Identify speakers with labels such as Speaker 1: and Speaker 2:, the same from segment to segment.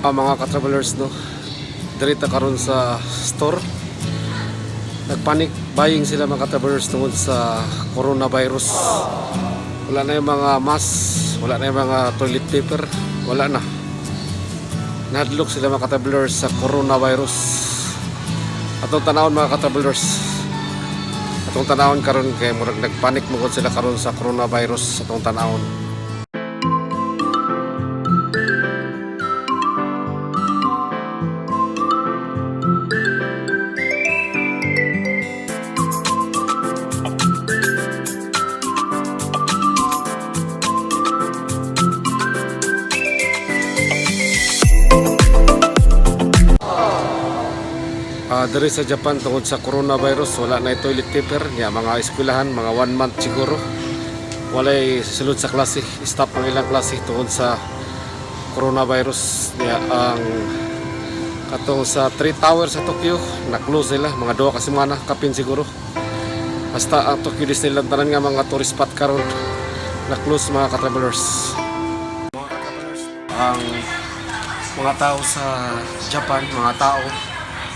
Speaker 1: Mga ka-travelers, no, dirita karon sa store, nagpanic buying sila mga ka-travelers tungkol sa coronavirus. Wala na yung mga mask, wala na yung mga toilet paper, wala na. Nahadlok sila mga ka-travelers sa coronavirus. Atong tanawon mga ka-travelers, atong tanawon karon kay murag nagpanic mo sila karon sa coronavirus. Atong tanawon. Diri sa Japan tungod sa coronavirus, wala na toilet paper niya mga eskwelahan, mga 1 month siguro walay sulod sa klase, stop ang ilang klase tungod sa coronavirus niya. Ang katong sa 3 towers sa Tokyo na-close sila mga 2 ka semana kapin siguro. Basta ang Tokyo Disneyland tanan nga mga tourist spot karon na-close mga ka-travelers. Ang mga tao sa Japan, mga tao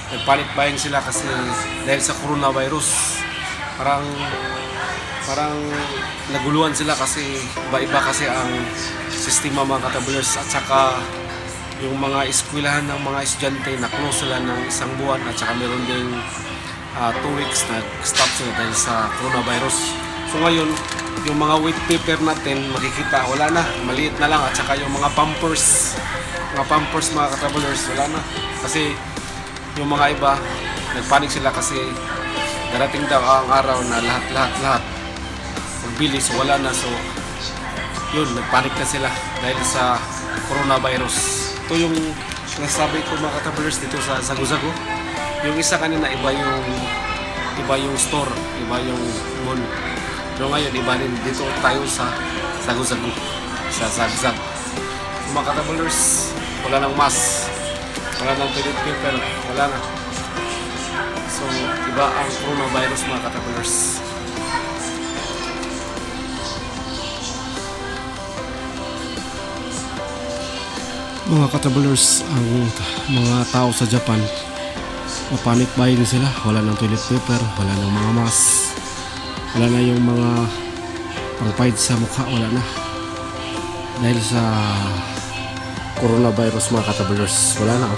Speaker 1: nagpanic buying sila kasi dahil sa coronavirus. Parang naguluhan sila kasi iba-iba kasi ang sistema mga ka-travelers, at saka yung mga eskwelahan ng mga estudyante na-close sila ng 1 buwan, at saka meron ding 2 weeks na stop sila dahil sa coronavirus. So ngayon, yung mga weight paper natin makikita wala na, maliit na lang, at saka yung mga pampers mga ka-travelers wala na kasi yung mga iba nagpanik sila kasi darating daw ang araw na lahat magbili, so wala na. So yun, nagpanik na sila dahil sa coronavirus. Ito yung nasabi ko mga ka-travelers dito sa Sagusago. Yung isa kanina iba yung store, iba yung mall. Pero ngayon iba rin dito tayo sa Sagusago, sa Sagsag. Mga ka-travelers, wala nang mask, wala nang toilet paper, wala na. So, iba ang coronavirus mga ka-travelers. Mga ka-travelers, ang mga tao sa Japan, mapanic buying sila. Wala nang toilet paper, wala nang mga mask, wala na yung mga pangpahid sa mukha, wala na. Dahil sa coronavirus mga ka-travelers, wala na.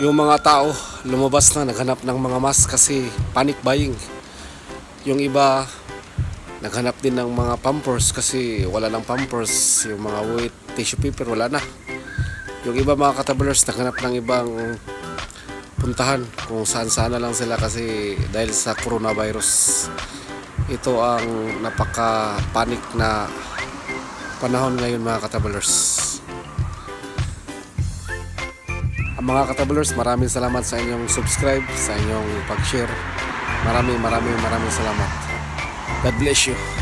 Speaker 1: Yung mga tao lumabas na naghanap ng mga mask kasi panic buying. Yung iba naghanap din ng mga pampers kasi wala ng pampers. Yung mga wet tissue paper wala na. Yung iba mga katabulers naghanap ng ibang puntahan kung saan-saan na lang sila kasi dahil sa coronavirus. Ito ang napaka-panic na panahon ngayon mga katabulers. Ang mga katabulers, maraming salamat sa inyong subscribe, sa inyong pag-share. Maraming salamat. God bless you.